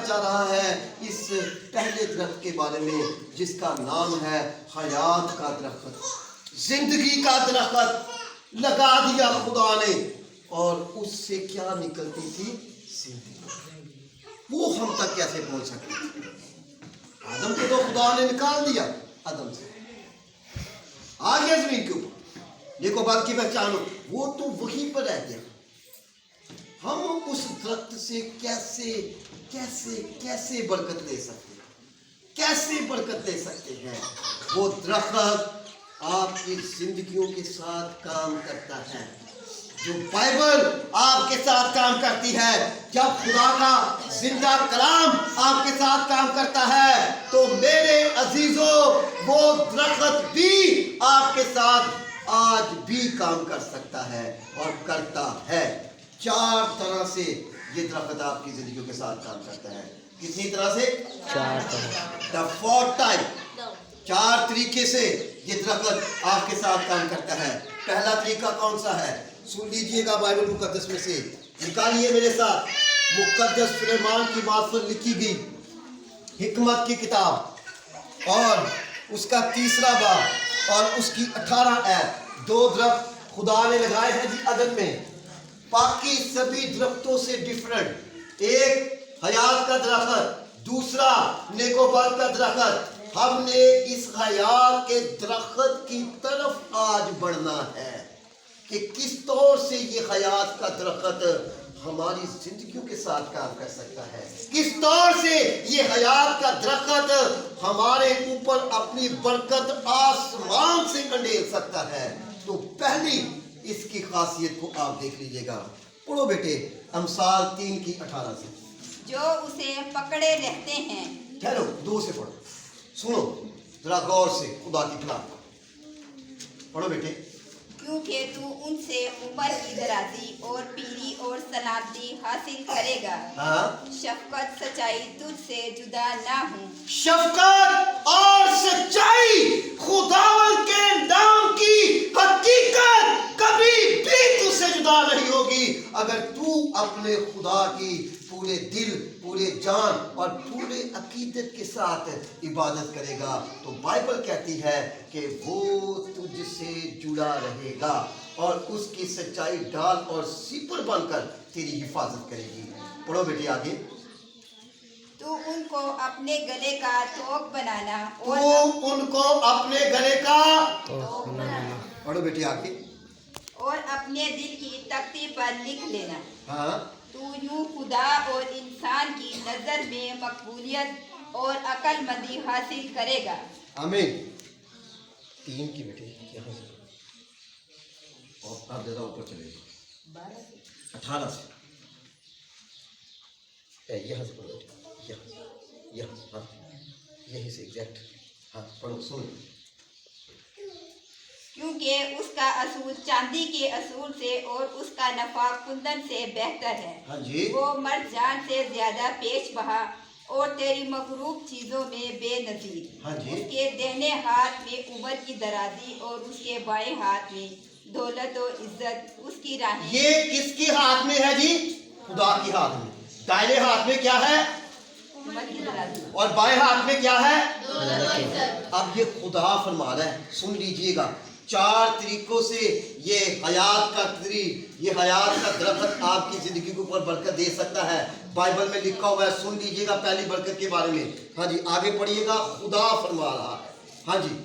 چاہ رہا ہے اس پہلے درخت کے بارے میں جس کا نام ہے حیات کا درخت، زندگی کا درخت لگا دیا خدا نے، اور اس سے کیا نکلتی تھی؟ زندگی۔ وہ ہم تک کیسے پہنچ سکتے؟ آدم کو تو خدا نے نکال دیا آدم سے، آ گیا زمین کے اوپر، دیکھو بات کی پہچانو، وہ تو وہیں پر رہ گیا۔ ہم اس درخت سے کیسے کیسے کیسے برکت لے سکتے ہیں؟ کیسے برکت لے سکتے ہیں؟ وہ درخت آپ کی زندگیوں کے ساتھ کام کرتا ہے، جو بائبل آپ کے ساتھ کام کرتی ہے۔ جب خدا کا زندہ کلام آپ کے ساتھ کام کرتا ہے تو میرے عزیزوں وہ درخت بھی آپ کے ساتھ آج بھی کام کر سکتا ہے اور کرتا ہے۔ 4 طرح سے یہ درخت آپ کی زندگیوں کے ساتھ کام کرتا ہے۔ کتنی طرح سے؟ 4 طرح۔ The 4 type، 4 طریقے سے یہ درخت آپ کے ساتھ کام کرتا ہے۔ پہلا طریقہ کون سا ہے؟ سن لیجئے گا بائبل مقدس میں سے، نکالیے میرے ساتھ مقدس سلیمان کی معرفت لکھی گئی حکمت کی کتاب اور اس کا 3 باب اور اس کی 18 آیت۔ 2 درخت خدا نے لگائے ہیں جی عدن میں، باقی سبھی درختوں سے ڈیفرنٹ۔ ایک حیات کا درخت، دوسرا نیکوبات کا درخت۔ ہم نے اس حیات کے درخت کی طرف آج بڑھنا ہے کہ کس طور سے یہ حیات کا درخت ہماری زندگیوں کے ساتھ کام کر سکتا ہے، کس طور سے یہ حیات کا درخت ہمارے اوپر اپنی برکت آسمان سے انڈیل سکتا ہے۔ تو پہلی اس کی خاصیت کو آپ دیکھ لیجئے گا، پڑھو بیٹے امثال 3 کی 18 سے۔ جو اسے پکڑے رہتے ہیں، ٹھہرو 2 سے پڑھو، سنو ذرا غور سے خدا کی کلام پڑھو بیٹے۔ کیونکہ تو ان سے عمر کی درازی اور پیری اور سلامتی حاصل کرے گا۔ شفقت سچائی تجھ سے جدا نہ ہوں۔ شفقت اور سچائی خداوند کے نام کی حقیقت کبھی بھی تجھ سے جدا نہیں ہوگی اگر تو اپنے خدا کی پورے دل، پورے جان اور پورے عقیدت کے ساتھ عبادت کرے گا۔ تو بائبل کہتی ہے کہ وہ تجھ سے جڑا رہے گا اور اس کی سچائی ڈال اور سیپر بن کر تیری حفاظت کرے گی۔ پڑھو بیٹی آگے۔ تو ان کو اپنے گلے کا توق بنانا اور تو ان کو اپنے گلے کا توق بنانا، پڑھو بیٹی آگے، اور اپنے دل کی تختی پر لکھ لینا۔ ہاں، تو یوں خدا اور انسان کی نظر میں مقبولیت اور عقل مندی حاصل کرے گا۔ آمین۔ 3 کی بیٹی یہاں سے اور آپ زیادہ اوپر چلے گا 18 سے، یہاں سے پڑھو بیٹی، یہاں ہاں یہیں سے ایگزیکٹ، ہاں پڑھو سن۔ کیونکہ اس کا اصول چاندی کے اصول سے اور اس کا نفع کندن سے بہتر ہے۔ ہاں جی، وہ مرد جان سے زیادہ پیش بہا اور تیری مغروب چیزوں میں بے نظیر۔ ہاں جی، اس کے دہنے ہاتھ میں عمر کی درازی اور اس کے بائیں ہاتھ میں دولت و عزت۔ اس کی راہیں، یہ کس کے ہاتھ میں ہے جی؟ خدا کے ہاتھ میں۔ دائیں ہاتھ میں کیا ہے؟ عمر کی درازی، اور بائیں ہاتھ میں کیا ہے؟ دولت و عزت۔ اب یہ خدا فرما رہا ہے، سن لیجئے گا، 4 طریقوں سے یہ حیات کا یہ حیات کا درخت آپ کی زندگی کے اوپر برکت دے سکتا ہے۔ بائبل میں لکھا ہوا ہے، سن لیجئے گا پہلی برکت کے بارے میں۔ ہاں جی آگے پڑھیے گا، خدا فرما رہا ہے، ہاں جی،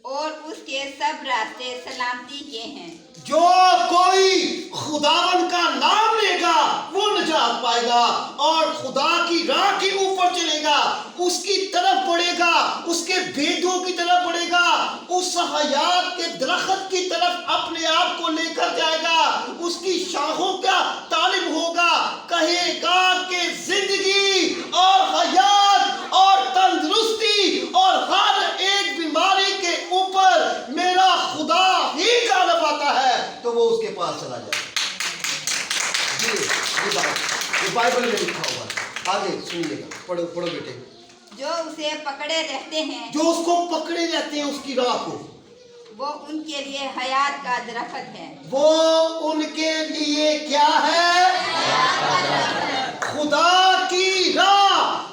اور اس کے سب راستے سلامتی کے ہیں۔ جو کوئی خداوند کا نام لے گا وہ نجات پائے گا اور خدا کی راہ کے اوپر چلے گا، اس کی طرف بڑھے گا، اس کے بھیدوں کی طرف بڑھے گا، اس حیات کے درخت کی طرف اپنے آپ کو لے کر جائے گا، اس کی شاخوں کا طالب ہوگا، کہے گا کہ زندگی اور حیات اور تندرستی اور ہر ایک بیماری کے اوپر میرا خدا ہی غالب پاتا ہے، تو وہ اس کے پاس چلا جائے۔ یہ بائبل میں لکھا ہوا ہے، آگے سنیے گا، پڑھو پڑھو بیٹے۔ جو اسے پکڑے رہتے ہیں، جو اس کو پکڑے رہتے ہیں اس کی راہ کو، وہ ان کے لیے حیات کا درخت ہے۔ وہ ان کے لیے کیا ہے؟ خدا کی راہ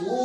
2